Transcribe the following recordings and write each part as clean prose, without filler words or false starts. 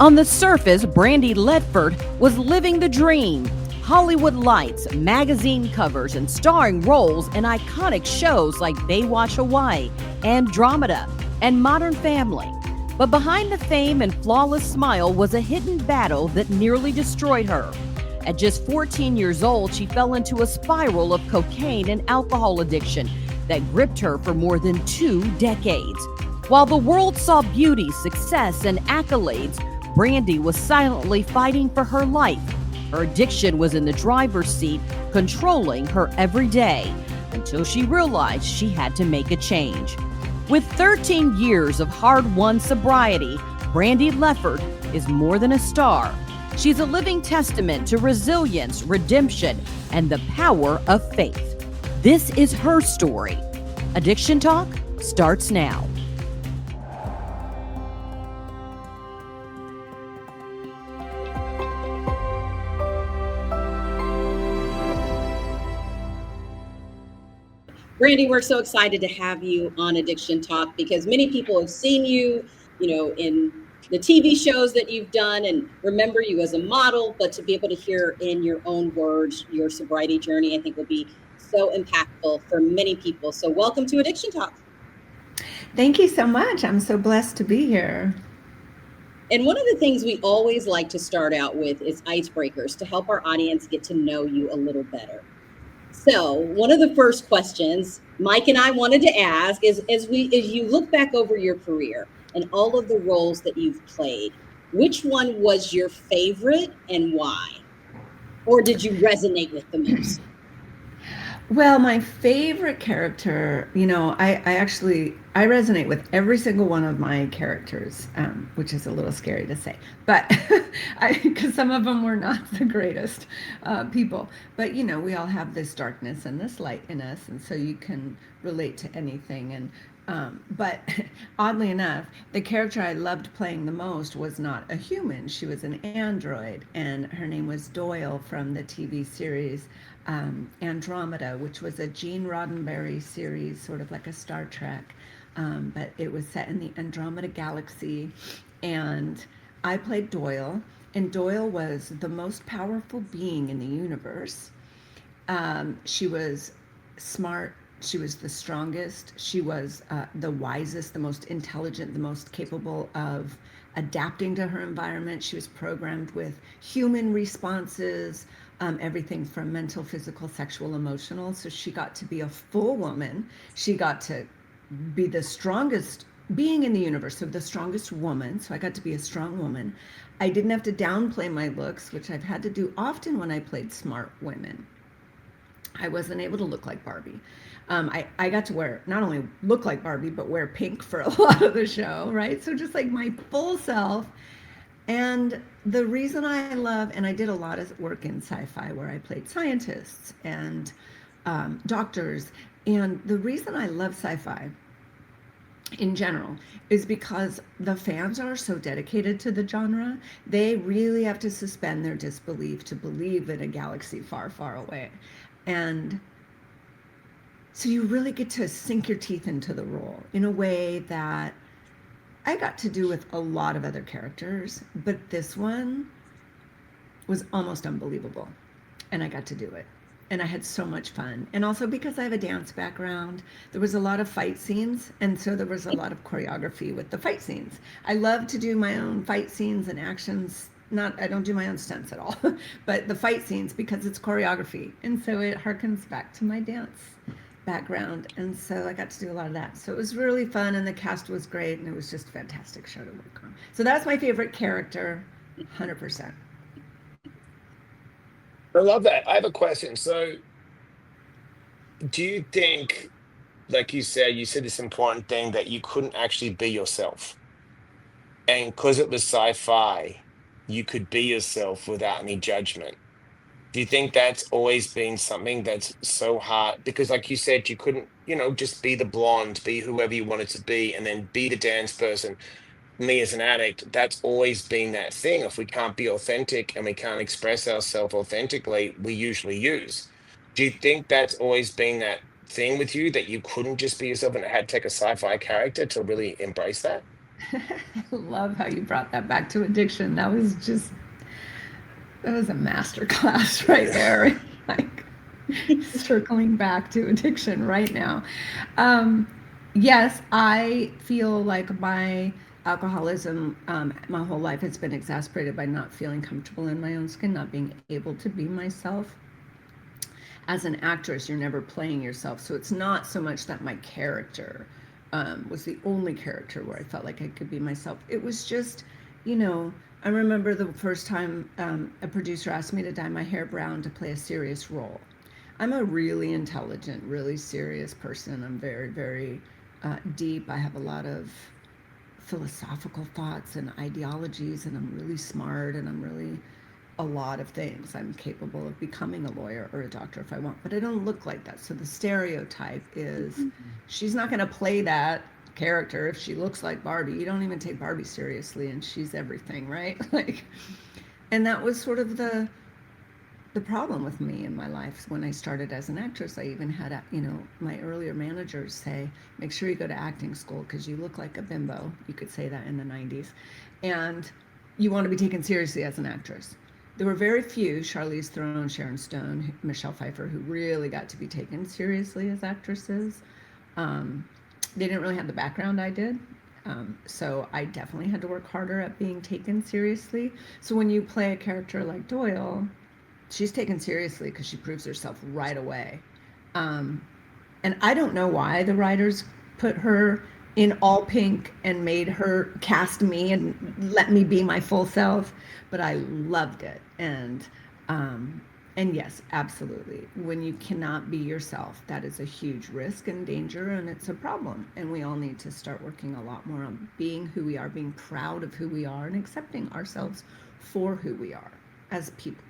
On the surface, Brandy Ledford was living the dream. Hollywood lights, magazine covers, and starring roles in iconic shows like Baywatch Hawaii, Andromeda, and Modern Family. But behind the fame and flawless smile was a hidden battle that nearly destroyed her. At just 14 years old, she fell into a spiral of cocaine and alcohol addiction that gripped her for more than 2 decades. While the world saw beauty, success, and accolades, Brandy was silently fighting for her life. Her addiction was in the driver's seat, controlling her every day, until she realized she had to make a change. With 13 years of hard-won sobriety, Brandy Ledford is more than a star. She's a living testament to resilience, redemption, and the power of faith. This is her story. Addiction Talk starts now. Brandy, we're so excited to have you on Addiction Talk because many people have seen you, in the TV shows that you've done and remember you as a model, but to be able to hear in your own words your sobriety journey, I think will be so impactful for many people. So welcome to Addiction Talk. Thank you so much. I'm so blessed to be here. And one of the things we always like to start out with is icebreakers to help our audience get to know you a little better. So one of the first questions Mike and I wanted to ask is, as you look back over your career and all of the roles that you've played, which one was your favorite and why? Or did you resonate with the most? Well, my favorite character, I resonate with every single one of my characters, which is a little scary to say, but because some of them were not the greatest people. But, we all have this darkness and this light in us, and so you can relate to anything. But oddly enough, the character I loved playing the most was not a human. She was an android, and her name was Doyle from the TV series Andromeda, which was a Gene Roddenberry series, sort of like a Star Trek, but it was set in the Andromeda galaxy. And I played Doyle, and Doyle was the most powerful being in the universe. She was smart. She was the strongest. She was the wisest, the most intelligent, the most capable of adapting to her environment. She was programmed with human responses, everything from mental, physical, sexual, emotional. So she got to be a full woman. She got to be the strongest being in the universe, so the strongest woman. So I got to be a strong woman. I didn't have to downplay my looks, which I've had to do often when I played smart women. I wasn't able to look like Barbie. I got to not only look like Barbie, but wear pink for a lot of the show, right? So just like my full self. And the reason I love, and I did a lot of work in sci-fi where I played scientists and doctors. And the reason I love sci-fi in general is because the fans are so dedicated to the genre. They really have to suspend their disbelief to believe in a galaxy far, far away. And so you really get to sink your teeth into the role in a way that I got to do with a lot of other characters, but this one was almost unbelievable. And I got to do it. And I had so much fun. And also because I have a dance background, there was a lot of fight scenes. And so there was a lot of choreography with the fight scenes. I love to do my own fight scenes and actions. I don't do my own stunts at all, but the fight scenes, because it's choreography. And so it harkens back to my dance background. And so I got to do a lot of that. So it was really fun, and the cast was great, and it was just a fantastic show to work on. So that's my favorite character, 100%. I love that. I have a question. So, do you think, like you said this important thing that you couldn't actually be yourself? And because it was sci-fi, you could be yourself without any judgment. Do you think that's always been something that's so hard? Because, like you said, you couldn't, just be the blonde, be whoever you wanted to be, and then be the dance person. Me as an addict, that's always been that thing. If we can't be authentic and we can't express ourselves authentically, we usually use. Do you think that's always been that thing with you that you couldn't just be yourself and it had to take a sci-fi character to really embrace that? I love how you brought that back to addiction. That was a master class right there. Like circling back to addiction right now. Um, yes, I feel like my alcoholism, my whole life has been exasperated by not feeling comfortable in my own skin, not being able to be myself. As an actress, you're never playing yourself. So it's not so much that my character was the only character where I felt like I could be myself. It was just, you know, I remember the first time a producer asked me to dye my hair brown to play a serious role. I'm a really intelligent, really serious person. I'm very, very deep. I have a lot of philosophical thoughts and ideologies, and I'm really smart, and I'm really a lot of things. I'm capable of becoming a lawyer or a doctor if I want, but I don't look like that. So the stereotype is she's not going to play that character if she looks like Barbie. You don't even take Barbie seriously, and she's everything, right? Like, and that was sort of the problem with me in my life when I started as an actress. I even had, my earlier managers say, make sure you go to acting school because you look like a bimbo. You could say that in the 90s. And you want to be taken seriously as an actress. There were very few, Charlize Theron, Sharon Stone, Michelle Pfeiffer, who really got to be taken seriously as actresses. They didn't really have the background I did. So I definitely had to work harder at being taken seriously. So when you play a character like Doyle, she's taken seriously because she proves herself right away. Um, and I don't know why the writers put her in all pink and made her cast me and let me be my full self, but I loved it. And yes, absolutely. When you cannot be yourself, that is a huge risk and danger, and it's a problem. And we all need to start working a lot more on being who we are, being proud of who we are, and accepting ourselves for who we are as people.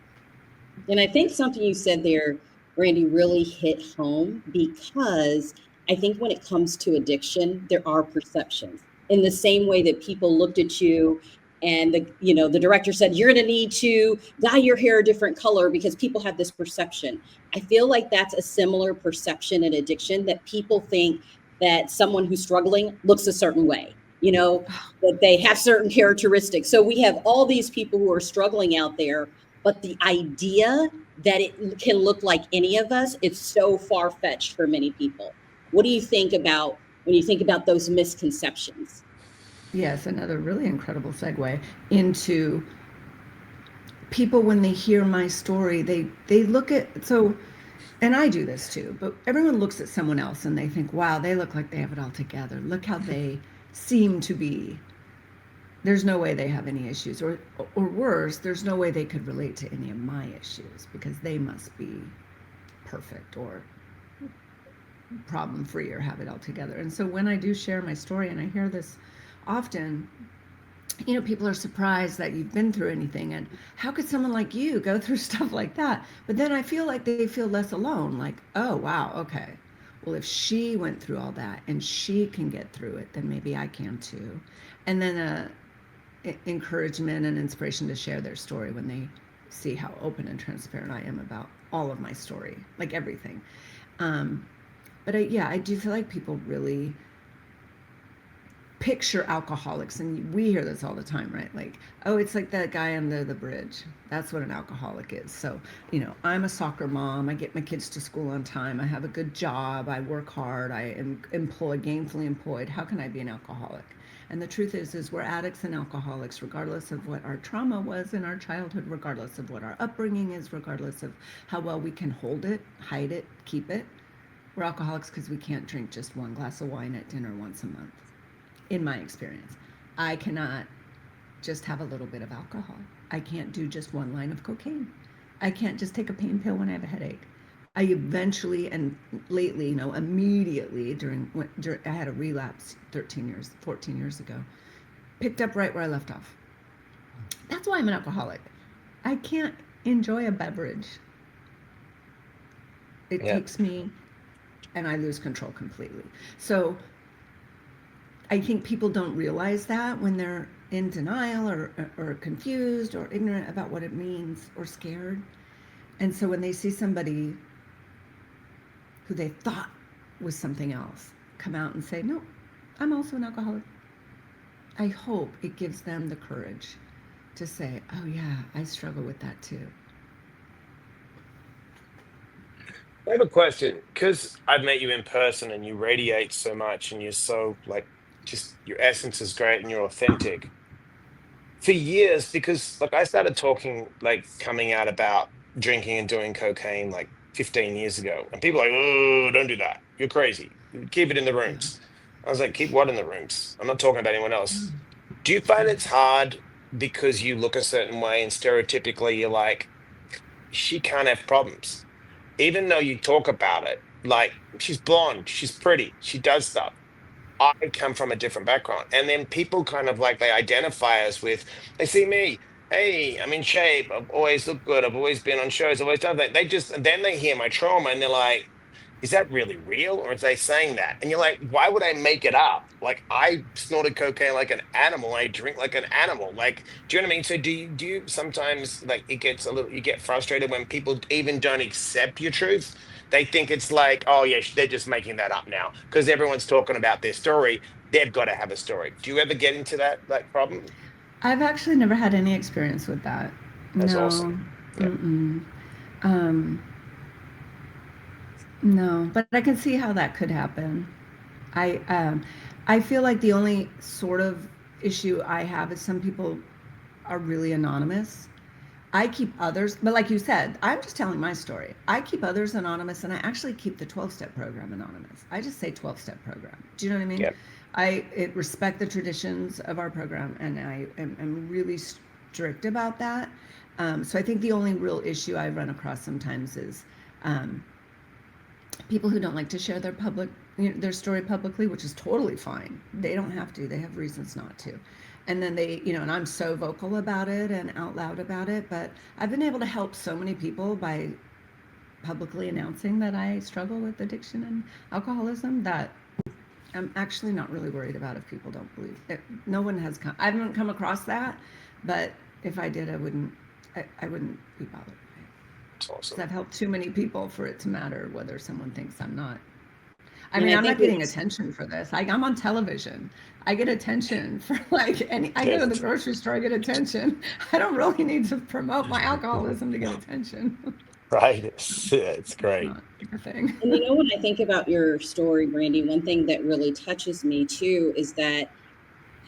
And I think something you said there, Brandy, really hit home because I think when it comes to addiction, there are perceptions. In the same way that people looked at you and the director said you're going to need to dye your hair a different color because people have this perception. I feel like that's a similar perception in addiction, that people think that someone who's struggling looks a certain way, that they have certain characteristics. So we have all these people who are struggling out there, but the idea that it can look like any of us, it's so far-fetched for many people. What do you think about when you think about those misconceptions? Yes, another really incredible segue into people when they hear my story, they look at, so, and I do this too, but everyone looks at someone else and they think, wow, they look like they have it all together. Look how they seem to be. There's no way they have any issues, or worse, there's no way they could relate to any of my issues because they must be perfect or problem free or have it all together. And so when I do share my story, and I hear this often, people are surprised that you've been through anything, and how could someone like you go through stuff like that? But then I feel like they feel less alone, like, oh wow, okay, well, if she went through all that and she can get through it, then maybe I can too. And then encouragement and inspiration to share their story when they see how open and transparent I am about all of my story, like everything. But I do feel like people really picture alcoholics, and we hear this all the time, right? Like, oh, it's like that guy under the bridge. That's what an alcoholic is. So, I'm a soccer mom. I get my kids to school on time. I have a good job. I work hard. I am gainfully employed. How can I be an alcoholic? And the truth is we're addicts and alcoholics, regardless of what our trauma was in our childhood, regardless of what our upbringing is, regardless of how well we can hold it, hide it, keep it. We're alcoholics because we can't drink just one glass of wine at dinner once a month. In my experience, I cannot just have a little bit of alcohol. I can't do just one line of cocaine. I can't just take a pain pill when I have a headache. I eventually, and lately, immediately during I had a relapse 14 years ago, picked up right where I left off. That's why I'm an alcoholic. I can't enjoy a beverage. It Yeah. takes me, and I lose control completely. So I think people don't realize that when they're in denial or confused or ignorant about what it means or scared. And so when they see somebody who they thought was something else come out and say, no, I'm also an alcoholic. I hope it gives them the courage to say, oh yeah, I struggle with that too. I have a question because I've met you in person and you radiate so much and you're so like just your essence is great and you're authentic. For years, because like I started talking like coming out about drinking and doing cocaine like 15 years ago, and people are like, oh, don't do that. You're crazy. Keep it in the Yeah. rooms. I was like, keep what in the rooms? I'm not talking about anyone else. Do you find it's hard because you look a certain way and stereotypically you're like, she can't have problems? Even though you talk about it, like she's blonde, she's pretty, she does stuff. I come from a different background. And then people kind of like they identify us with, they see me, hey, I'm in shape, I've always looked good, I've always been on shows, I've always done that. They just, and then they hear my trauma and they're like, is that really real? Or is they saying that? And you're like, why would I make it up? Like I snorted cocaine like an animal, I drink like an animal. Like, do you know what I mean? So do you sometimes like it gets a little you get frustrated when people even don't accept your truth? They think it's like, oh yeah, they're just making that up now because everyone's talking about their story. They've got to have a story. Do you ever get into that like problem? I've actually never had any experience with that. That's awesome. No. Yeah. Mm-mm. Um, no, but I can see how that could happen. I um, I feel like the only sort of issue I have is some people are really anonymous. I keep others, but like you said, I'm just telling my story. I keep others anonymous, and I actually keep the 12-step program anonymous. I just say 12-step program. Do you know what I mean? Yeah. Respect the traditions of our program, and am really strict about that. So I think the only real issue I run across sometimes is um, people who don't like to share their story publicly, which is totally fine. They don't have to. They have reasons not to. And then and I'm so vocal about it and out loud about it, but I've been able to help so many people by publicly announcing that I struggle with addiction and alcoholism that I'm actually not really worried about if people don't believe it. No one has come. I haven't come across that, but if I did, I wouldn't be bothered by it. It's Because awesome. I've helped too many people for it to matter whether someone thinks I'm not. I And mean, I I'm think not getting it's attention for this. I'm on television. I get attention for like any. I go to the Good. grocery store. I get attention. I don't really need to promote my alcoholism to get attention. Right. It's It's great. not a thing. And when I think about your story, Brandy, one thing that really touches me too is that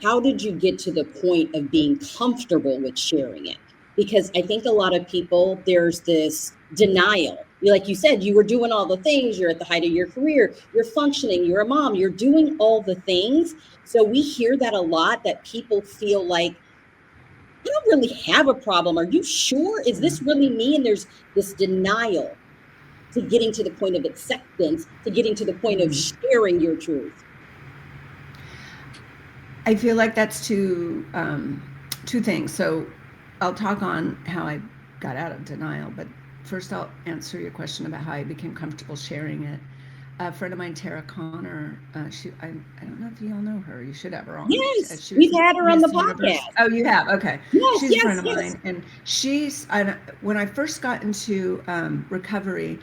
how did you get to the point of being comfortable with sharing it? Because I think a lot of people, there's this denial. Like you said, you were doing all the things, you're at the height of your career, you're functioning, you're a mom, you're doing all the things. So we hear that a lot, that people feel like, I don't really have a problem. Are you sure? Is Yeah. this really me? And there's this denial to getting to the point of acceptance, to getting to the point of Mhm. sharing your truth. I feel like that's two things. So I'll talk on how I got out of denial, but first I'll answer your question about how I became comfortable sharing it. A friend of mine, Tara Connor, I don't know if you all know her. You should have her on. Yes, She was we've had her on the Miss Universe. podcast. Oh, you have? Okay. Yes, She's a friend yes, of yes. mine, and when I first got into recovery,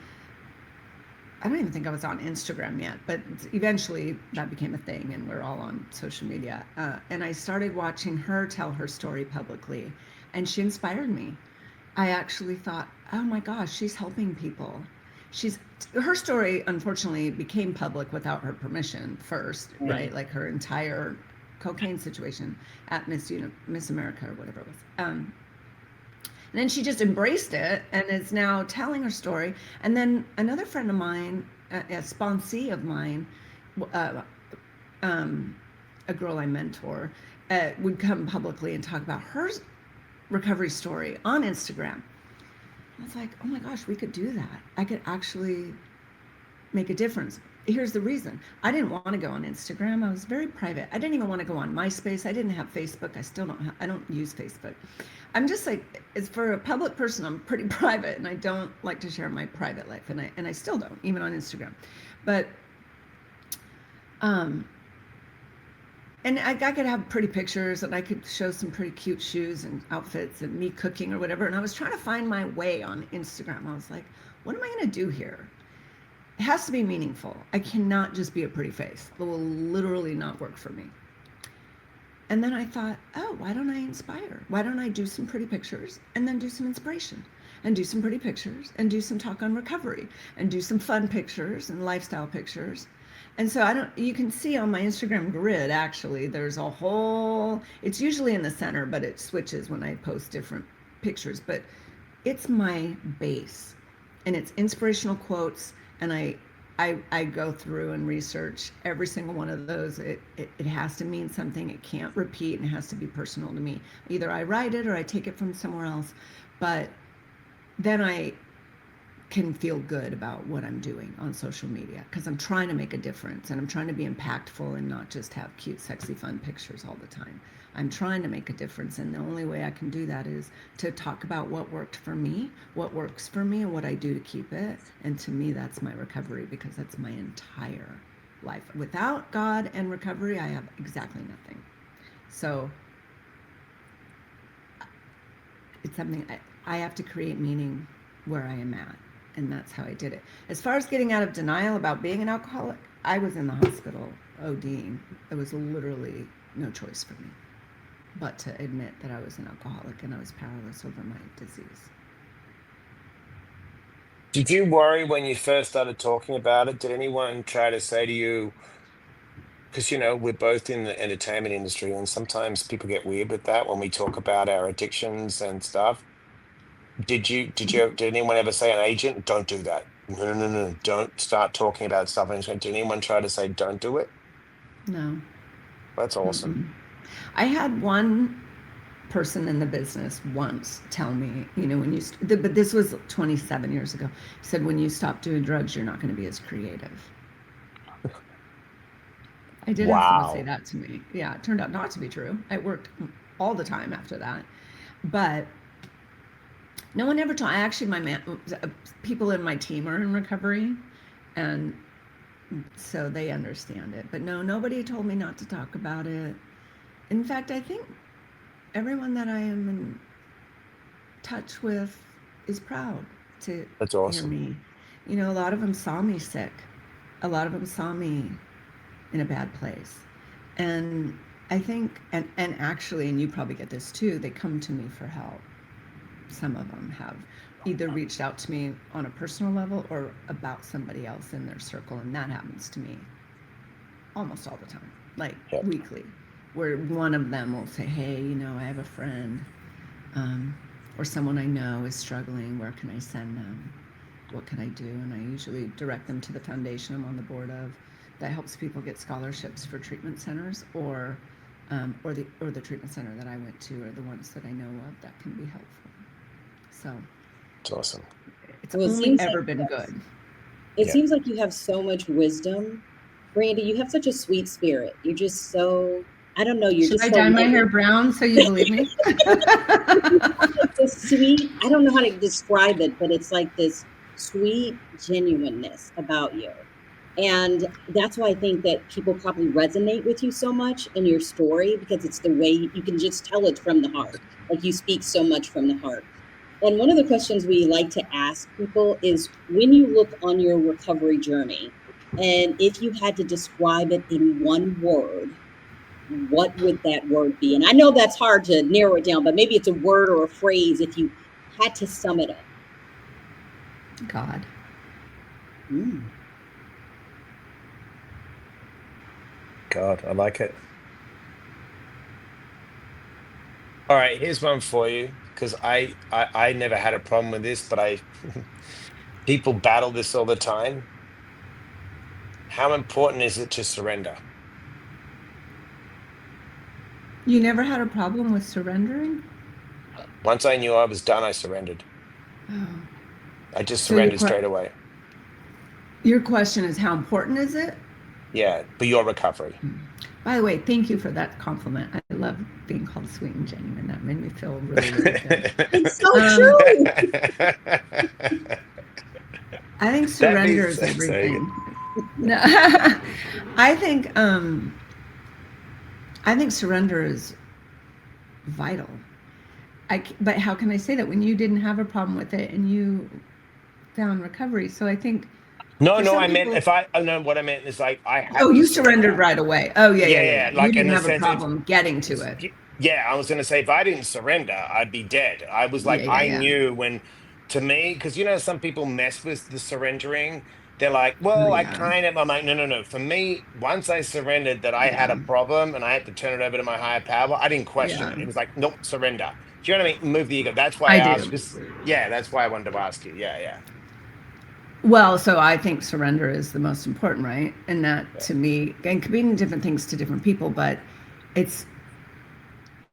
I don't even think I was on Instagram yet, but eventually that became a thing, and we're all on social media. And I started watching her tell her story publicly, and she inspired me. I actually thought, oh my gosh, she's helping people. She's Her story unfortunately became public without her permission first, Right. right? Like her entire cocaine situation at Miss America or whatever it was. And then she just embraced it and is now telling her story. And then another friend of mine, a sponsee of mine, uh, a girl I mentor, would come publicly and talk about her recovery story on Instagram. I was like, oh my gosh, we could do that. I could actually make a difference. Here's the reason. I didn't want to go on Instagram. I was very private. I didn't even want to go on MySpace. I didn't have Facebook. I don't use Facebook. I'm just like, as for a public person, I'm pretty private, and I don't like to share my private life, and I still don't, even on Instagram. But um and I could have pretty pictures, and I could show some pretty cute shoes and outfits and me cooking or whatever. And I was trying to find my way on Instagram. I was like, what am I going to do here? It has to be meaningful. I cannot just be a pretty face. It will literally not work for me. And then I thought, oh, why don't I inspire? Why don't I do some pretty pictures and then do some inspiration and do some pretty pictures and do some talk on recovery and do some fun pictures and lifestyle pictures. And so you can see on my Instagram grid, actually, there's a whole, it's usually in the center, but it switches when I post different pictures, but it's my base and it's inspirational quotes. And I go through and research every single one of those. It has to mean something. It can't repeat, and it has to be personal to me. Either I write it or I take it from somewhere else, but then I can feel good about what I'm doing on social media because I'm trying to make a difference and I'm trying to be impactful and not just have cute, sexy, fun pictures all the time. I'm trying to make a difference, and the only way I can do that is to talk about what worked for me, what works for me, and what I do to keep it. And to me, that's my recovery, because that's my entire life. Without God and recovery, I have exactly nothing. So it's something I have to create meaning where I am at, and that's how I did it. As far as getting out of denial about being an alcoholic, I was in the hospital ODing. It was literally no choice for me but to admit that I was an alcoholic and I was powerless over my disease. Did you worry when you first started talking about it? Did anyone try to say to you, because we're both in the entertainment industry, and sometimes people get weird with that when we talk about our addictions and stuff. Did anyone ever say, an agent, don't do that? No, no, no, no, don't start talking about stuff. And did anyone try to say, don't do it? No. That's awesome. Mm-mm. I had one person in the business once tell me, but this was 27 years ago. He said, when you stop doing drugs, you're not going to be as creative. I did have someone say Wow. that to me. Yeah, it turned out not to be true. I worked all the time after that. But no one ever taught. Actually, people in my team are in recovery, and so they understand it. But no, nobody told me not to talk about it. In fact, I think everyone that I am in touch with is proud to That's hear awesome. me. A lot of them saw me sick. A lot of them saw me in a bad place. And I think, and actually, and you probably get this too, they come to me for help. Some of them have either reached out to me on a personal level or about somebody else in their circle. And that happens to me almost all the time, like Yep. weekly, where one of them will say, hey, I have a friend or someone I know is struggling. Where can I send them? What can I do? And I usually direct them to the foundation I'm on the board of that helps people get scholarships for treatment centers, or the treatment center that I went to, or the ones that I know of that can be helpful. So It's awesome. it's Well, it only seems ever like been good. it Yeah. seems like you have so much wisdom. Brandy, you have such a sweet spirit. You're just so, I don't know, you're Should just I so dye my loving. hair brown so you believe me? This sweet, I don't know how to describe it, but it's like this sweet genuineness about you. And that's why I think that people probably resonate with you so much in your story, because it's the way you can just tell it from the heart. Like, you speak so much from the heart. And one of the questions we like to ask people is, when you look on your recovery journey, and if you had to describe it in one word, what would that word be? And I know that's hard to narrow it down, but maybe it's a word or a phrase if you had to sum it up. God. God, I like it. All right, here's one for you, because I never had a problem with this, but people battle this all the time. How important is it to surrender? You never had a problem with surrendering? Once I knew I was done, I surrendered. Oh. I just So surrendered straight away. your question is, how important is it? Yeah, for your recovery. By the way, thank you for that compliment. I love being called sweet and genuine. That made me feel really, really good. It's so true. I think That surrender means is that's so good. everything. No, I think surrender is vital. But how can I say that when you didn't have a problem with it and you found recovery? So I think No, For no, some I meant people, if I, oh no, what I meant is like I oh, had to you surrendered surrender. right away. Oh, yeah, yeah, Yeah, yeah, yeah, yeah. You like in didn't the have a sense if, problem getting to it. yeah, I was gonna say if I didn't surrender, I'd be dead. I was Yeah, like, yeah, I yeah. knew when, to me, because some people mess with the surrendering. They're like, Oh, well, I yeah. kind of, I'm like, no, no, no. For me, once I surrendered that I had Yeah. a problem and I had to turn it over to my higher power, I didn't question Yeah. it. It was like, nope, surrender. Do you know what I mean? Move the ego. That's why I I asked, do. because yeah, that's why I wanted to ask you. Yeah, yeah, Well, so I think surrender is the most important, right? And that yeah. to me, and could mean different things to different people, but it's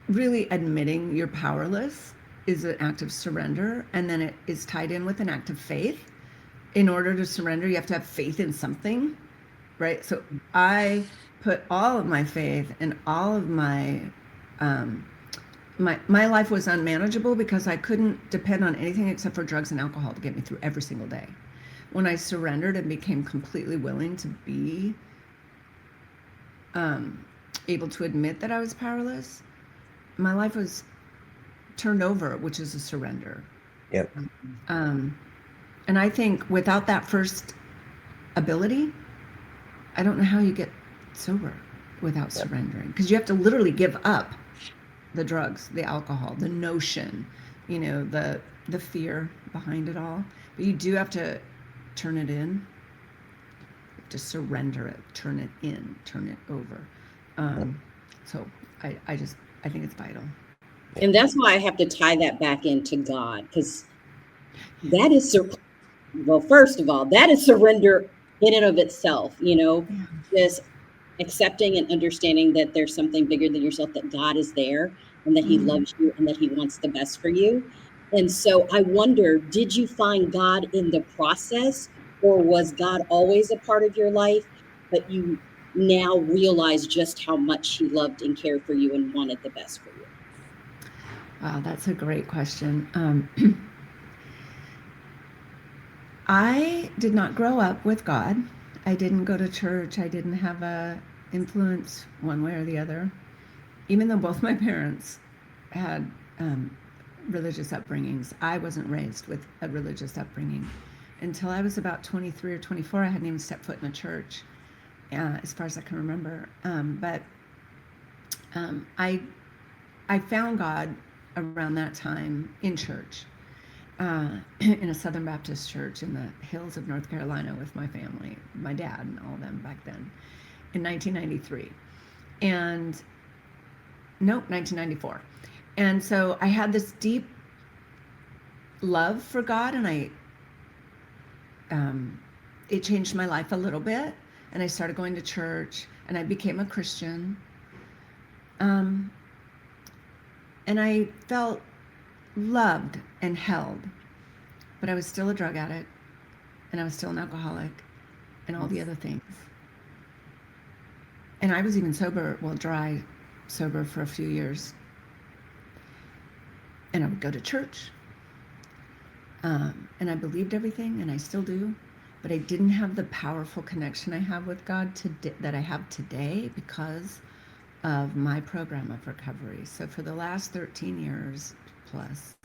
really admitting you're powerless is an act of surrender. And then it is tied in with an act of faith. In order to surrender, you have to have faith in something, right? So I put all of my faith and all of um, my life was unmanageable because I couldn't depend on anything except for drugs and alcohol to get me through every single day. When I surrendered and became completely willing to be um, able to admit that I was powerless, my life was turned over, which is a surrender. Yep. Um, and I think without that first ability, I don't know how you get sober without Yep. surrendering, because you have to literally give up the drugs, the alcohol, the notion, the fear behind it all. But you do have to turn it in, to surrender it, turn it in, turn it over. So I think it's vital. And that's why I have to tie that back into God, because that is, well, first of all, that is surrender in and of itself, just accepting and understanding that there's something bigger than yourself, that God is there and that he loves you and that he wants the best for you. And so I wonder, did you find God in the process, or was God always a part of your life, but you now realize just how much he loved and cared for you and wanted the best for you? Wow, that's a great question. I did not grow up with God. I didn't go to church. I didn't have a influence one way or the other. Even though both my parents had religious upbringings, I wasn't raised with a religious upbringing. Until I was about 23 or 24, I hadn't even stepped foot in a church, as far as I can remember. But I found God around that time in church, in a Southern Baptist church in the hills of North Carolina with my family, my dad and all of them back then, in 1993. And nope, 1994. And so I had this deep love for God, and it changed my life a little bit. And I started going to church, and I became a Christian. And I felt loved and held, but I was still a drug addict, and I was still an alcoholic, and all the other things. And I was even dry sober for a few years. And I would go to church, and I believed everything, and I still do, but I didn't have the powerful connection I have with God that I have today because of my program of recovery. So for the last 13 years plus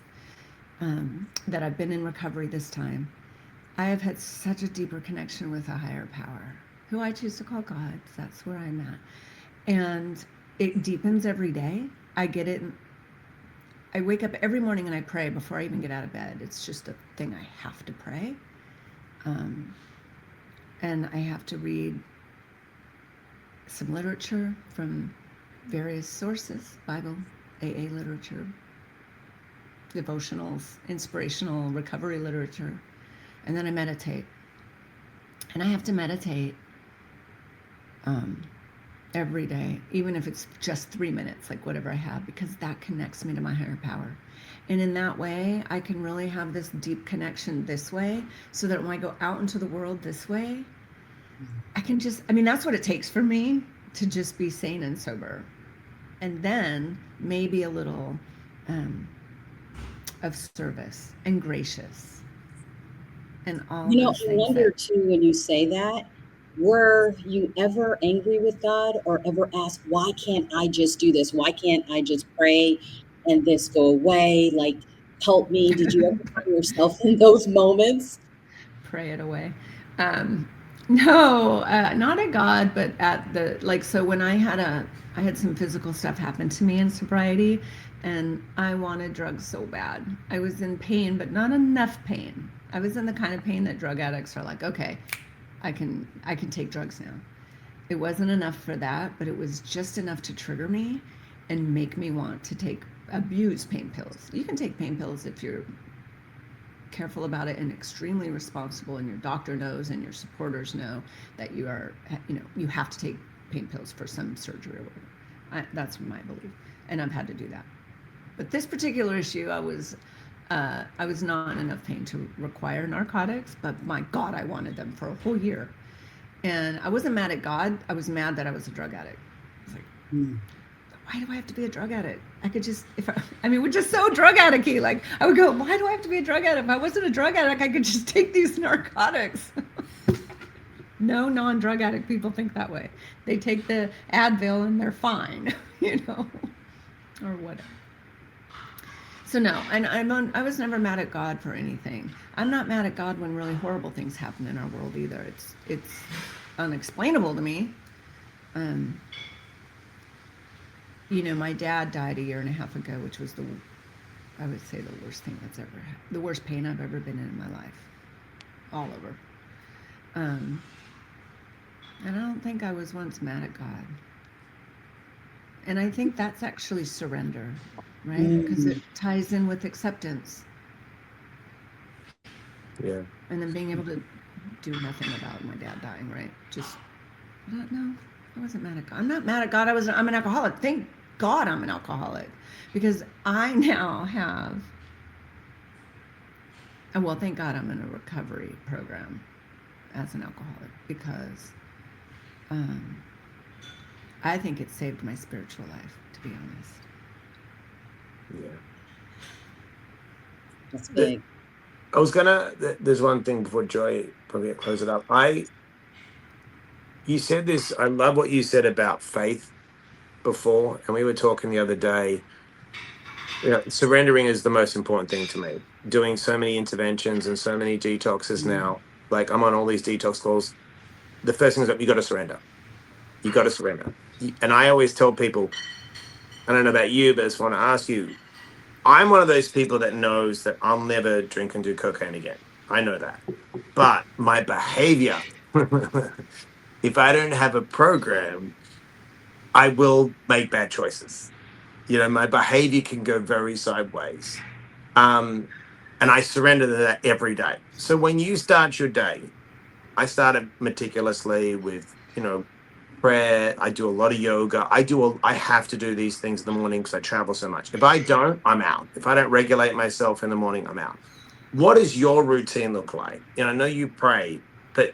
that I've been in recovery this time, I have had such a deeper connection with a higher power, who I choose to call God. That's where I'm at. And it deepens every day. I get it. I wake up every morning and I pray before I even get out of bed. It's just a thing I have to pray. And I have to read some literature from various sources, Bible, AA literature, devotionals, inspirational recovery literature. And then I meditate. And I have to meditate every day, even if it's just 3 minutes, like whatever I have, because that connects me to my higher power. And in that way, I can really have this deep connection this way, so that when I go out into the world this way, I can that's what it takes for me to just be sane and sober. And then maybe a little of service and gracious and all those I things. wonder too, when you say that, were you ever angry with God, or ever asked, why can't I just do this? Why can't I just pray and this go away? Like, help me. Did you ever find yourself in those moments? Pray it away. No, not at God, but at the like. So when I had some physical stuff happen to me in sobriety, and I wanted drugs so bad. I was in pain, but not enough pain. I was in the kind of pain that drug addicts are like, okay, I can take drugs now. It wasn't enough for that, but it was just enough to trigger me and make me want to abuse pain pills. You can take pain pills if you're careful about it and extremely responsible, and your doctor knows and your supporters know that you are, you have to take pain pills for some surgery or whatever. That's my belief, and I've had to do that. But this particular issue, I was not in enough pain to require narcotics, but my God, I wanted them for a whole year. And I wasn't mad at God. I was mad that I was a drug addict. I was like, why do I have to be a drug addict? I could just, we're just so drug addict-y. Like, I would go, why do I have to be a drug addict? If I wasn't a drug addict, I could just take these narcotics. No non-drug addict people think that way. They take the Advil and they're fine, or whatever. So no, and I was never mad at God for anything. I'm not mad at God when really horrible things happen in our world either. It's unexplainable to me. My dad died a year and a half ago, which was I would say the worst thing that's ever happened, the worst pain I've ever been in my life, all over. And I don't think I was once mad at God. And I think that's actually surrender, right? Because it ties in with acceptance. Yeah. And then being able to do nothing about my dad dying, right? Just, no, I wasn't mad at God. I'm not mad at God. I'm an alcoholic. Thank God I'm an alcoholic, because I now have, thank God I'm in a recovery program as an alcoholic, because I think it saved my spiritual life, to be honest. Yeah. That's big. I was there's one thing before Joy probably close it up. You said this, I love what you said about faith before, and we were talking the other day, surrendering is the most important thing to me. Doing so many interventions and so many detoxes now, like I'm on all these detox calls. The first thing is that you got to surrender. You got to surrender. And I always tell people, I don't know about you, but I just want to ask you, I'm one of those people that knows that I'll never drink and do cocaine again. I know that. But my behavior, if I don't have a program, I will make bad choices. My behavior can go very sideways. And I surrender to that every day. So when you start your day, I start it meticulously with, prayer. I do a lot of yoga. I have to do these things in the morning because I travel so much. If I don't, I'm out. If I don't regulate myself in the morning, I'm out. What does your routine look like? I know you pray, but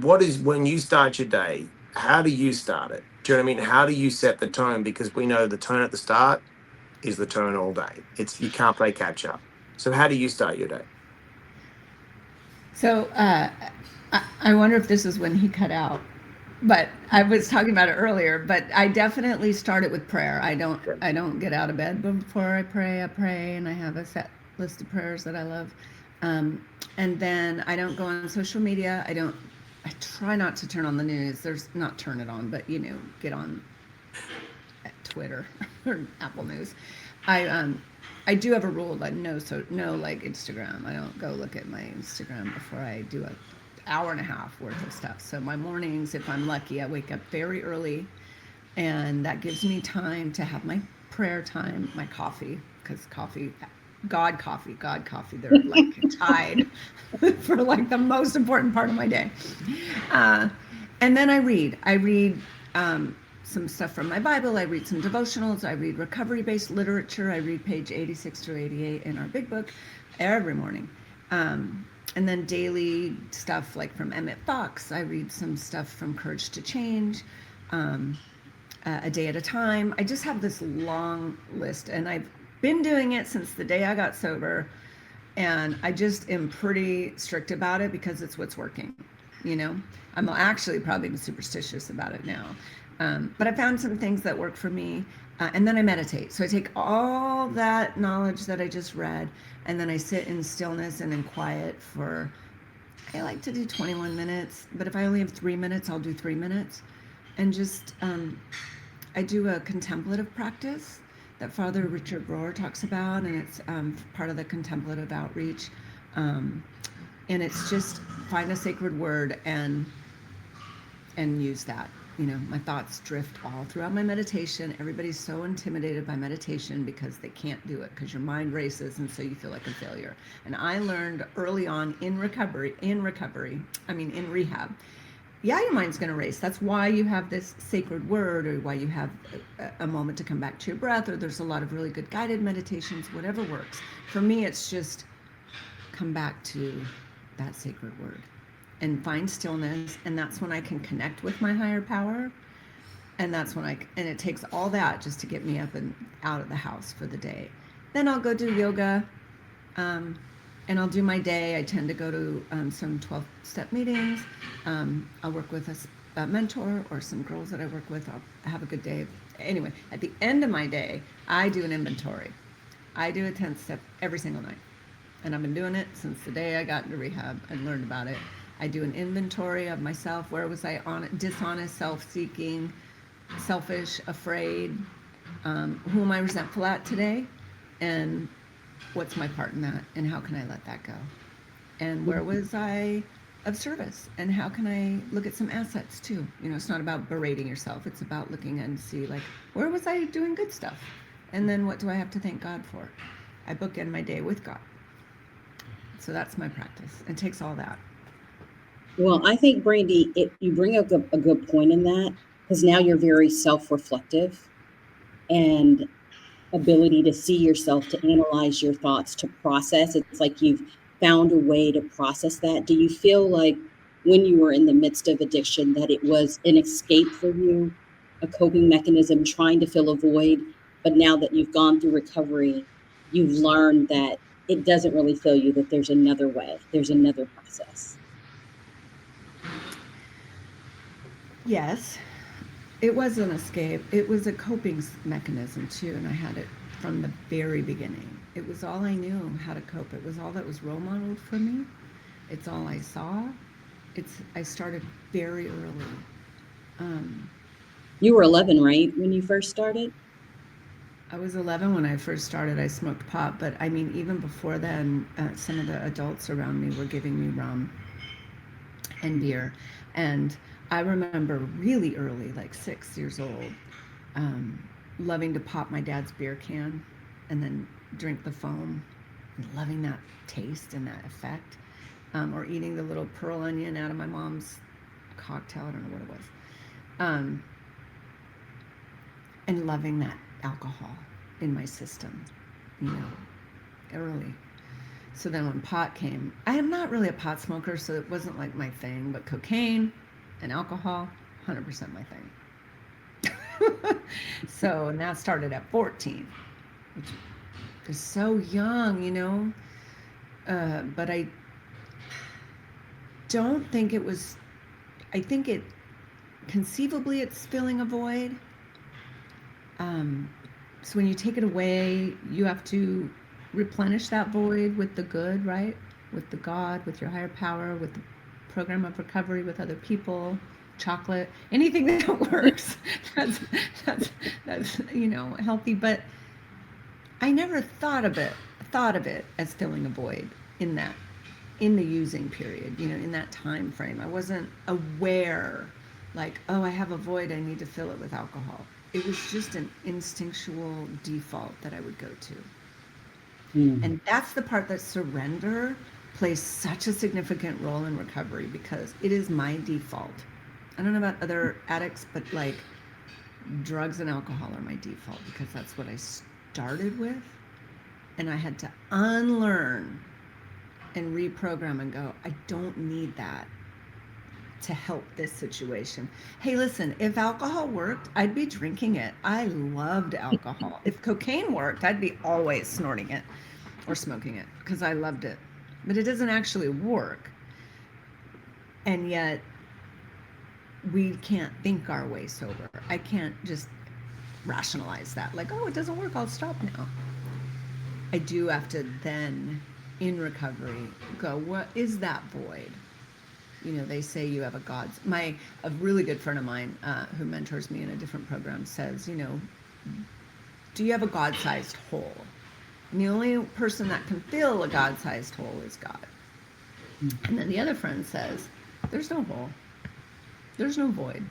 when you start your day, how do you start it? Do you know what I mean? How do you set the tone? Because we know the tone at the start is the tone all day. You can't play catch up. So how do you start your day? So I wonder if this is when he cut out, but I was talking about it earlier. But I definitely start it with prayer. I don't get out of bed before I pray. I pray, and I have a set list of prayers that I love. And then I don't go on social media. I try not to turn on the news. Not turn it on, but get on Twitter or Apple News. I do have a rule that no like Instagram. I don't go look at my Instagram before I do an hour and a half worth of stuff. So my mornings, if I'm lucky, I wake up very early, and that gives me time to have my prayer time, my coffee, because God coffee, they're like tied for like the most important part of my day. And then I read some stuff from my Bible. I read some devotionals. I read recovery-based literature. I read page 86 through 88 in our big book every morning. And then daily stuff like from Emmett Fox. I read some stuff from Courage to Change, a day at a time. I just have this long list, and I've been doing it since the day I got sober, and I just am pretty strict about it because it's what's working. I'm actually probably superstitious about it now. But I found some things that work for me, and then I meditate. So I take all that knowledge that I just read, and then I sit in stillness and in quiet for I like to do 21 minutes, but if I only have 3 minutes, I'll do 3 minutes. And just, I do a contemplative practice that Father Richard Rohr talks about, and it's part of the contemplative outreach. Um, and it's just find a sacred word and use that. You know, my thoughts drift all throughout my meditation. Everybody's so intimidated by meditation because they can't do it because your mind races, and so you feel like a failure. And I learned early on in rehab, yeah, your mind's going to race. That's why you have this sacred word, or why you have a moment to come back to your breath, or there's a lot of really good guided meditations, whatever works. For me, it's just come back to that sacred word and find stillness, and that's when I can connect with my higher power. And that's when and it takes all that just to get me up and out of the house for the day. Then I'll go do yoga, and I'll do my day. I tend to go to some 12-step meetings. I'll work with a mentor or some girls that I work with. I'll have a good day. Anyway, at the end of my day, I do an inventory. I do a 10th step every single night. And I've been doing it since the day I got into rehab and learned about it. I do an inventory of myself. Where was I dishonest, self-seeking, selfish, afraid? Who am I resentful at today? And what's my part in that? And how can I let that go? And where was I of service? And how can I look at some assets too? You know, it's not about berating yourself. It's about looking and see, like, where was I doing good stuff? And then what do I have to thank God for? I bookend my day with God. So that's my practice. It takes all that. Well, I think, Brandy, you bring up a good point in that, because now you're very self-reflective, and ability to see yourself, to analyze your thoughts, to process. It's like you've found a way to process that. Do you feel like when you were in the midst of addiction that it was an escape for you, a coping mechanism, trying to fill a void, but now that you've gone through recovery, you've learned that it doesn't really fill you, that there's another way, there's another process? Yes, it was an escape. It was a coping mechanism too, and I had it from the very beginning. It was all I knew how to cope. It was all that was role modeled for me. It's all I saw. I started very early. You were 11, right, when you first started? I was 11 when I first started. I smoked pot, but I mean, even before then, some of the adults around me were giving me rum and beer. And I remember really early, like 6 years old, loving to pop my dad's beer can and then drink the foam, and loving that taste and that effect. Or eating the little pearl onion out of my mom's cocktail. I don't know what it was. And loving that alcohol in my system, you know, early. So then when pot came, I am not really a pot smoker, so it wasn't like my thing, but cocaine and alcohol, 100% my thing. So, and that started at 14, which is so young, you know. But I don't think it was, I think it, conceivably it's filling a void. So when you take it away, you have to replenish that void with the good, right? With the God, with your higher power, with the program of recovery, with other people, chocolate, anything that works. that's you know, healthy. But I never thought of it as filling a void in the using period, you know, in that time frame. I wasn't aware, like, oh, I have a void, I need to fill it with alcohol. It was just an instinctual default that I would go to. And that's the part that surrender plays such a significant role in recovery, because it is my default. I don't know about other addicts, but like drugs and alcohol are my default because that's what I started with. And I had to unlearn and reprogram and go, I don't need that to help this situation. Hey, listen, if alcohol worked, I'd be drinking it. I loved alcohol. If cocaine worked, I'd be always snorting it or smoking it because I loved it. But it doesn't actually work. And yet we can't think our way sober. I can't just rationalize that. Like, oh, it doesn't work, I'll stop now. I do have to then, in recovery, go, what is that void? They say you have a really good friend of mine who mentors me in a different program says, do you have a God-sized hole? And the only person that can fill a God-sized hole is God. And then the other friend says, there's no hole. There's no void.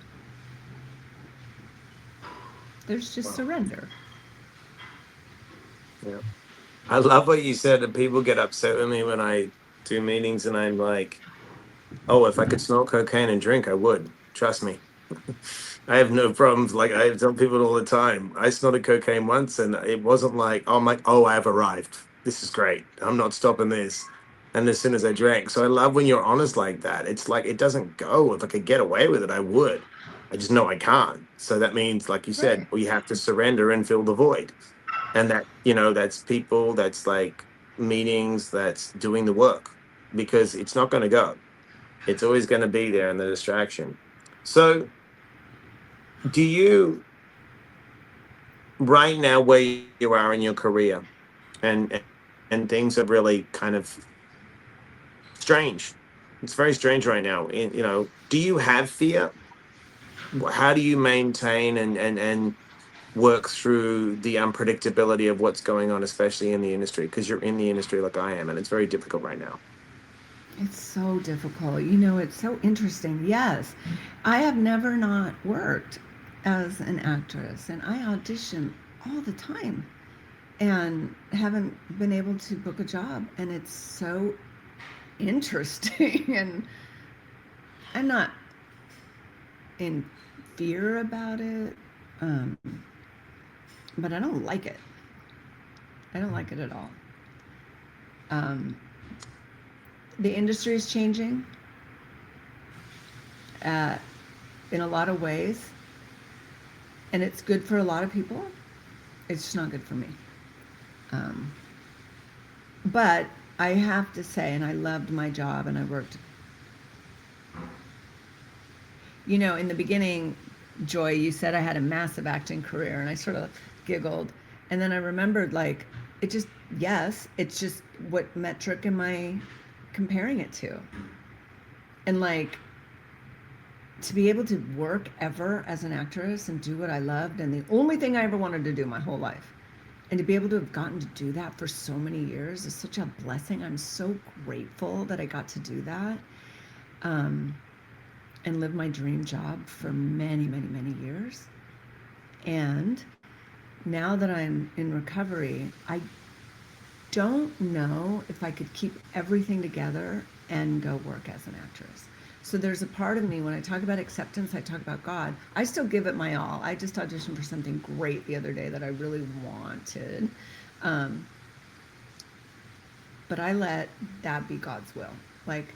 There's just surrender. Yeah. I love what you said, and people get upset with me when I do meetings and I'm like, oh, if I could smoke cocaine and drink, I would. Trust me. I have no problems. Like I tell people all the time, I snorted cocaine once and it wasn't like, oh, I'm like, oh, I've arrived. This is great. I'm not stopping this. And as soon as I drank. So I love when you're honest like that. It's like, it doesn't go. If I could get away with it, I would. I just know I can't. So that means, like you said, Right. we have to surrender and fill the void. And that, that's people, that's like meetings, that's doing the work because it's not going to go. It's always going to be there in the distraction. So, do you right now where you are in your career and and things are really kind of strange. It's very strange right now. Do you have fear? How do you maintain and work through the unpredictability of what's going on, especially in the industry? Because you're in the industry like I am, and it's very difficult right now. It's so difficult. It's so interesting. Yes, I have never not worked as an actress, and I audition all the time and haven't been able to book a job. And it's so interesting. And I'm not in fear about it, um, but I don't like it. I don't like it at all. Um, the industry is changing uh, in a lot of ways, and it's good for a lot of people. It's just not good for me. Um, but I have to say, and I loved my job, and I worked. In the beginning, Joy, you said I had a massive acting career, and I sort of giggled, and then I remembered, like, it's just what metric am I comparing it to? And like, to be able to work ever as an actress and do what I loved, and the only thing I ever wanted to do my whole life, and to be able to have gotten to do that for so many years is such a blessing. I'm so grateful that I got to do that, and live my dream job for many, many, many years. And now that I'm in recovery, I don't know if I could keep everything together and go work as an actress. So there's a part of me, when I talk about acceptance, I talk about God. I still give it my all. I just auditioned for something great the other day that I really wanted. But I let that be God's will. Like,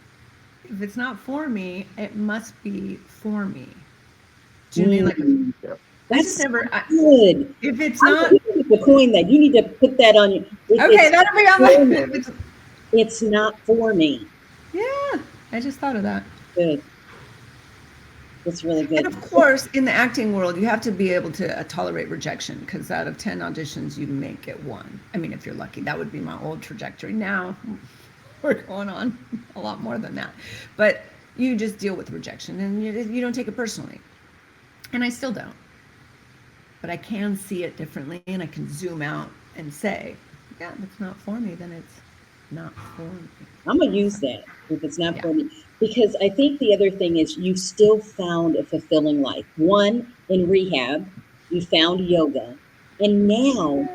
if it's not for me, it must be for me. Do you mean, like, Yeah. I just never, good. if it's I not, think you need to coin that. You need to put that on your. okay, that'll be on my, It's not for me. yeah, I just thought of that. Good. That's really And good. of course, in the acting world, you have to be able to tolerate rejection, because out of 10 auditions, you may get one. I mean, if you're lucky. That would be my old trajectory. Now, we're going on a lot more than that. But you just deal with rejection, and you don't take it personally. And I still don't. But I can see it differently, and I can zoom out and say, yeah, if it's not for me, then it's not for me. I'm going to use that if it's not Yeah. for me. Because I think the other thing is you still found a fulfilling life. One, in rehab, you found yoga. And now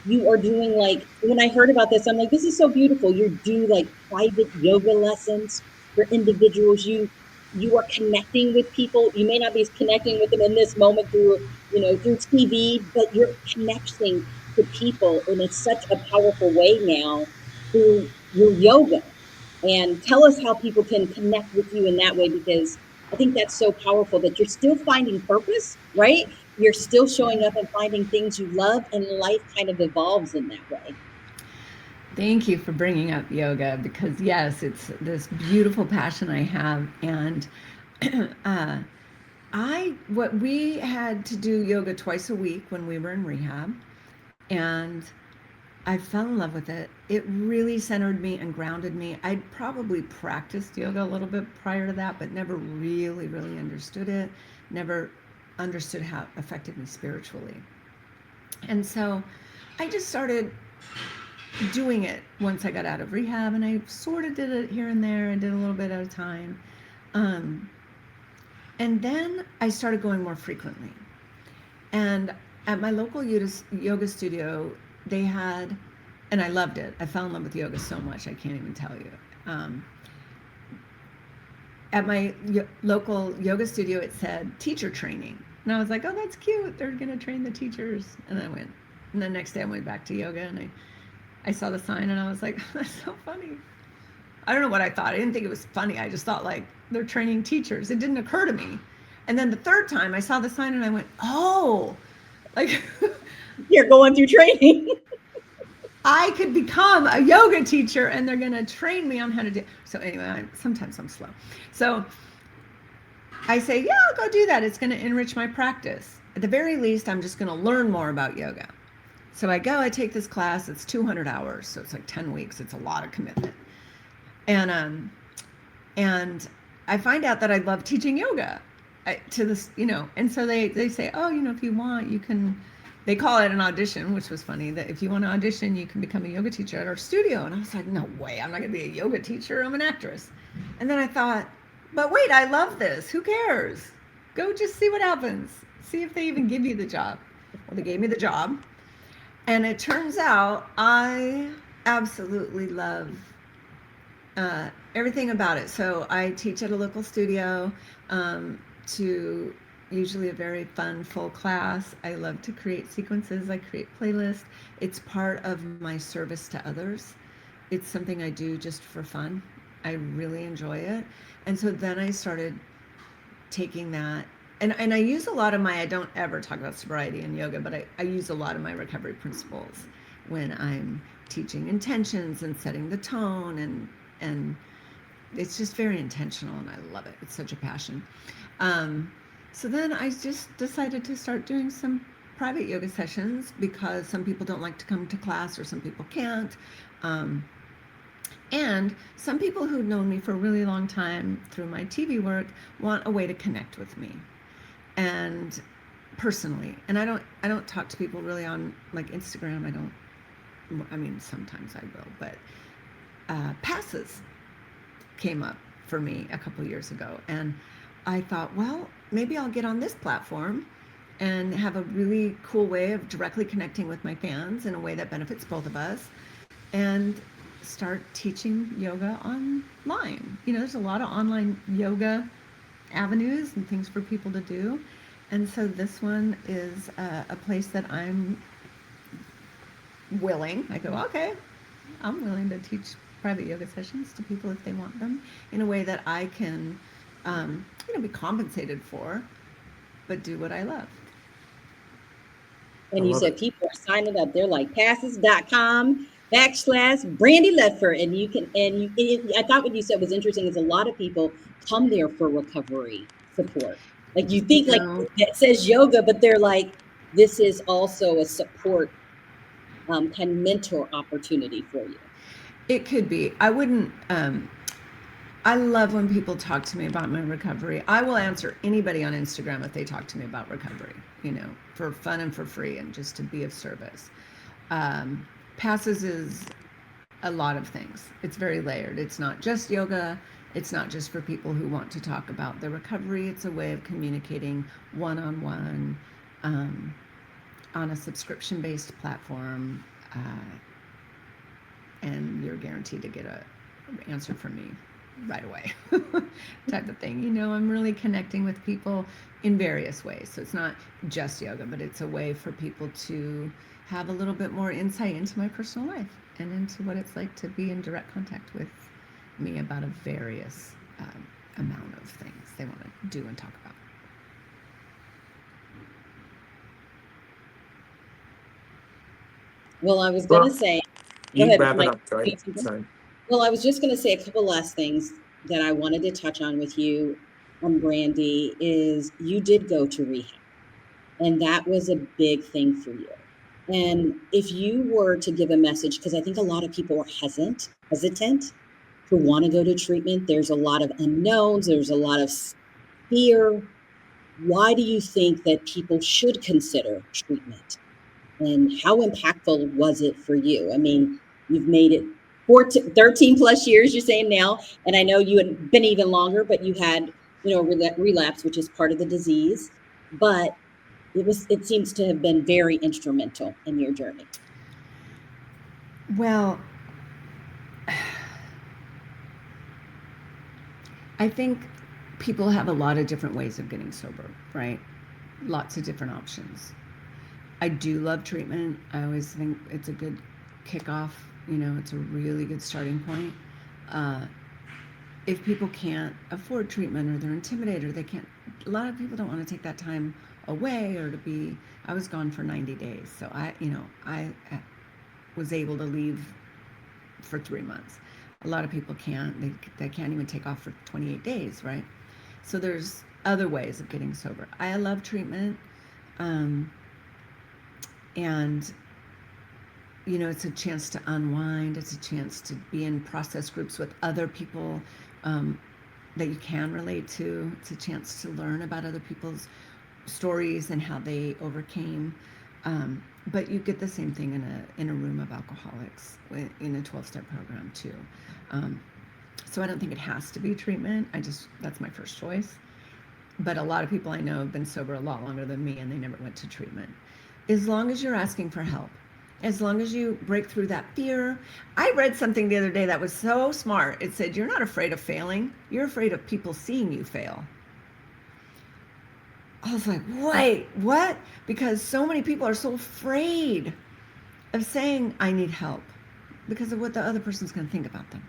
you are doing, like, when I heard about this, I'm like, this is so beautiful. You do like private yoga lessons for individuals. You are connecting with people. You may not be connecting with them in this moment through TV, but you're connecting to people in such a powerful way now through your yoga. And tell us how people can connect with you in that way, because I think that's so powerful that you're still finding purpose, right? You're still showing up and finding things you love, and life kind of evolves in that way. Thank you for bringing up yoga, because yes, it's this beautiful passion I have. And we had to do yoga twice a week when we were in rehab. And I fell in love with it. It really centered me and grounded me. I'd probably practiced yoga a little bit prior to that, but never really, really understood it. Never understood how it affected me spiritually. And so I just started doing it once I got out of rehab, and I sort of did it here and there and did a little bit at a time. Um, and then I started going more frequently. And at my local yoga studio, they had, and I loved it. I fell in love with yoga so much, I can't even tell you. At my local yoga studio, it said teacher training. And I was like, oh, that's cute. They're going to train the teachers. And I went. And the next day I went back to yoga, and I saw the sign, and I was like, that's so funny. I don't know what I thought. I didn't think it was funny. I just thought, like, they're training teachers. It didn't occur to me. And then the third time I saw the sign, and I went, oh, like, you're going through training. I could become a yoga teacher, and they're going to train me on how to do. So anyway, sometimes I'm slow. So I say, yeah, I'll go do that. It's going to enrich my practice. At the very least, I'm just going to learn more about yoga. So I go, I take this class. It's 200 hours. So it's like 10 weeks. It's a lot of commitment. And I find out that I love teaching yoga to this, and so they say, oh, if you want, you can, they call it an audition, which was funny, that if you want to audition, you can become a yoga teacher at our studio. And I was like, no way, I'm not going to be a yoga teacher. I'm an actress. And then I thought, but wait, I love this. Who cares? Go just see what happens. See if they even give you the job. Well, they gave me the job. And it turns out I absolutely love everything about it. So I teach at a local studio to usually a very fun, full class. I love to create sequences. I create playlists. It's part of my service to others. It's something I do just for fun. I really enjoy it. And so then I started taking that. And I use a lot of I don't ever talk about sobriety and yoga, but I use a lot of my recovery principles when I'm teaching intentions and setting the tone, and it's just very intentional, and I love it. It's such a passion. So then I just decided to start doing some private yoga sessions, because some people don't like to come to class, or some people can't. And some people who've known me for a really long time through my TV work want a way to connect with me, and personally. And I don't talk to people really on like Instagram. I mean, sometimes I will, but passes came up for me a couple years ago, and I thought, well, maybe I'll get on this platform and have a really cool way of directly connecting with my fans in a way that benefits both of us, and start teaching yoga online. There's a lot of online yoga avenues and things for people to do. And so this one is a place that I'm willing. I go, okay, I'm willing to teach private yoga sessions to people if they want them, in a way that I can, be compensated for, but do what I love. And you said people are signing up. They're like passes.com/Brandy Ledford. And I thought what you said was interesting, is a lot of people come there for recovery support. Like, you think like it says yoga, but they're like, this is also a support kind of mentor opportunity for you. It could be. I wouldn't, I love when people talk to me about my recovery. I will answer anybody on Instagram if they talk to me about recovery, for fun and for free, and just to be of service. Passes is a lot of things. It's very layered. It's not just yoga. It's not just for people who want to talk about their recovery. It's a way of communicating one-on-one on a subscription-based platform, and you're guaranteed to get an answer from me right away type of thing. I'm really connecting with people in various ways. So it's not just yoga, but it's a way for people to have a little bit more insight into my personal life and into what it's like to be in direct contact with me about a various amount of things they want to do and talk about. Well, I was going to say, you wrap it up, Joy. Sorry. Well, I was just going to say a couple last things that I wanted to touch on with you, Brandy, is you did go to rehab, and that was a big thing for you. And if you were to give a message, because I think a lot of people are hesitant to want to go to treatment, there's a lot of unknowns, there's a lot of fear. Why do you think that people should consider treatment? And how impactful was it for you? I mean, you've made it 13 plus years, you're saying now, and I know you had been even longer, but you had, relapse, which is part of the disease. But it seems to have been very instrumental in your journey. Well, I think people have a lot of different ways of getting sober, right? Lots of different options. I do love treatment. I always think it's a good kickoff. It's a really good starting point. If people can't afford treatment or they're intimidated or they can't, a lot of people don't want to take that time away or to be, I was gone for 90 days. So I was able to leave for 3 months. A lot of people can't, they can't even take off for 28 days, right? So there's other ways of getting sober. I love treatment. And it's a chance to unwind. It's a chance to be in process groups with other people that you can relate to. It's a chance to learn about other people's stories and how they overcame. But you get the same thing in a room of alcoholics in a 12-step program too. So I don't think it has to be treatment. That's my first choice. But a lot of people I know have been sober a lot longer than me and they never went to treatment. As long as you're asking for help, as long as you break through that fear. I read something the other day that was so smart. It said, you're not afraid of failing. You're afraid of people seeing you fail. I was like, wait, what? Because so many people are so afraid of saying, I need help because of what the other person's going to think about them.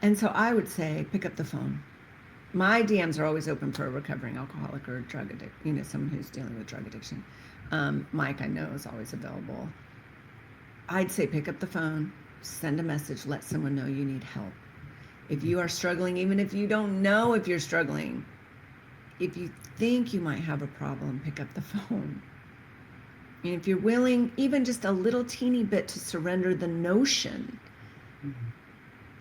And so I would say, pick up the phone. My DMs are always open for a recovering alcoholic or drug addict, someone who's dealing with drug addiction. Mike, I know, is always available. I'd say pick up the phone, send a message, let someone know you need help. If you are struggling, even if you don't know if you're struggling, if you think you might have a problem, pick up the phone. And if you're willing, even just a little teeny bit, to surrender the notion.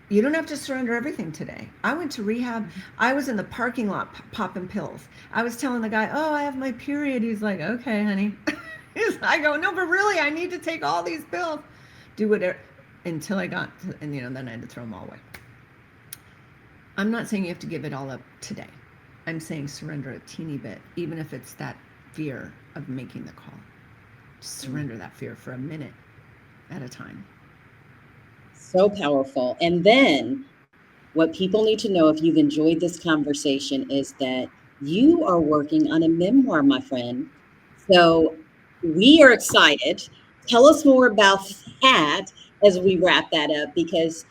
You don't have to surrender everything today. I went to rehab. I was in the parking lot popping pills. I was telling the guy, oh, I have my period. He's like, okay, honey. I go, no, but really, I need to take all these pills. Do whatever. Until I got to, and then I had to throw them all away. I'm not saying you have to give it all up today. I'm saying surrender a teeny bit, even if it's that fear of making the call. Just surrender that fear for a minute at a time. So powerful. And then what people need to know, if you've enjoyed this conversation, is that you are working on a memoir, my friend. So we are excited. Tell us more about that as we wrap that up, because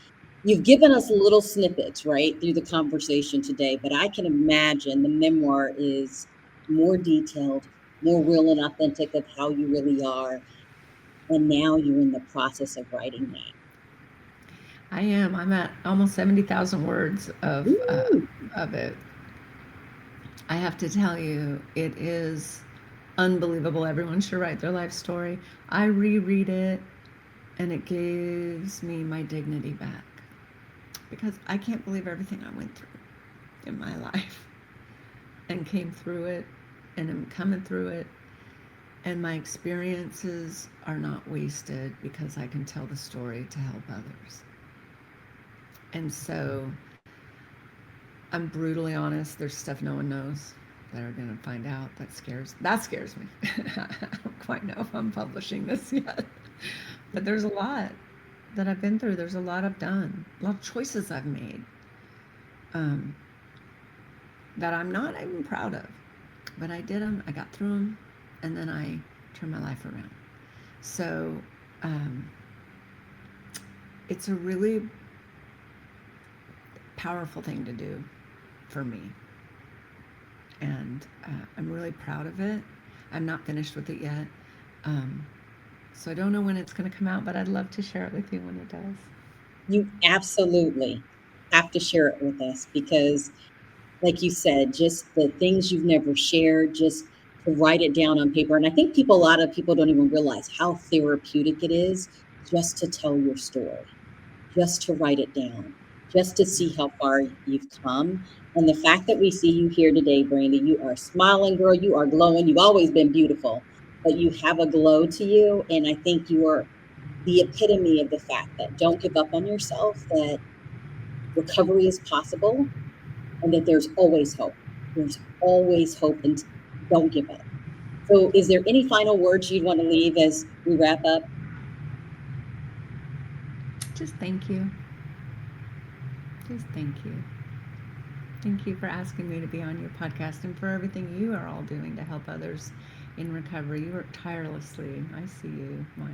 you've given us little snippets, right, through the conversation today. But I can imagine the memoir is more detailed, more real and authentic of how you really are. And now you're in the process of writing that. I am. I'm at almost 70,000 words of it. I have to tell you, it is unbelievable. Everyone should write their life story. I reread it, and it gives me my dignity back, because I can't believe everything I went through in my life and came through it and am coming through it. And my experiences are not wasted because I can tell the story to help others. And so I'm brutally honest. There's stuff no one knows that are going to find out. That scares me. I don't quite know if I'm publishing this yet. But there's a lot that I've been through. There's a lot I've done. A lot of choices I've made that I'm not even proud of. But I did them. I got through them. And then I turned my life around. So it's a really powerful thing to do for me, and I'm really proud of it. I'm not finished with it yet, so I don't know when it's going to come out, but I'd love to share it with you when it does. You absolutely have to share it with us, because like you said, just the things you've never shared, just to write it down on paper. And I think a lot of people don't even realize how therapeutic it is just to tell your story, just to write it down, just to see how far you've come. And the fact that we see you here today, Brandy, you are smiling, girl, you are glowing. You've always been beautiful, but you have a glow to you. And I think you are the epitome of the fact that don't give up on yourself, that recovery is possible, and that there's always hope. There's always hope, and don't give up. So is there any final words you'd want to leave as we wrap up? Just thank you. Just thank you. Thank you for asking me to be on your podcast and for everything you are all doing to help others in recovery. You work tirelessly. I see you, Mike.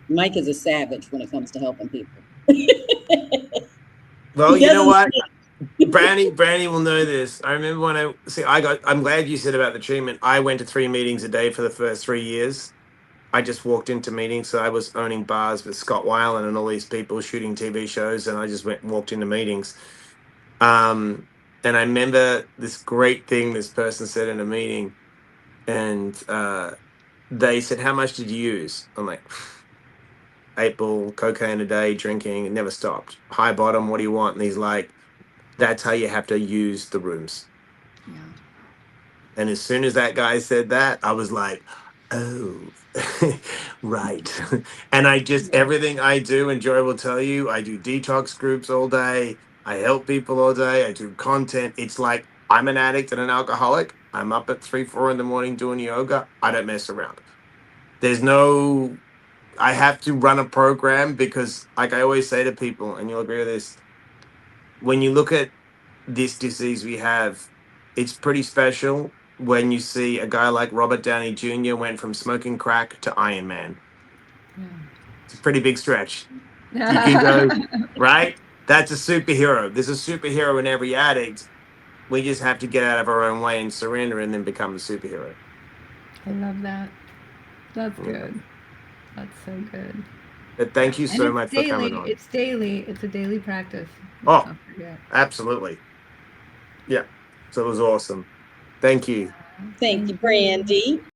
Mike is a savage when it comes to helping people. Well, you know what? Brandy will know this. I remember when I'm glad you said about the treatment. I went to 3 meetings a day for the first 3 years. I just walked into meetings. So I was owning bars with Scott Weiland and all these people shooting TV shows. And I just walked into meetings. And I remember this great thing this person said in a meeting. And they said, "How much did you use?" I'm like, 8 ball, cocaine a day, drinking. It never stopped. High bottom, what do you want? And he's like, "That's how you have to use the rooms." Yeah. And as soon as that guy said that, I was like, oh, right. And I just, everything I do, and Joy will tell you, I do detox groups all day. I help people all day. I do content. It's like I'm an addict and an alcoholic. I'm up at 3, 4 in the morning doing yoga. I don't mess around. There's no, I have to run a program because, like I always say to people, and you'll agree with this, when you look at this disease we have, it's pretty special when you see a guy like Robert Downey Jr. went from smoking crack to Iron Man. Yeah. It's a pretty big stretch. You can go, right? That's a superhero. There's a superhero in every addict. We just have to get out of our own way and surrender and then become the superhero. I love that. That's Mm. good. That's so good. But thank you And so it's much daily. for coming on. It's daily. It's a daily practice. Oh, Don't forget. absolutely. Yeah. So it was awesome. Thank you. Thank you, Brandy.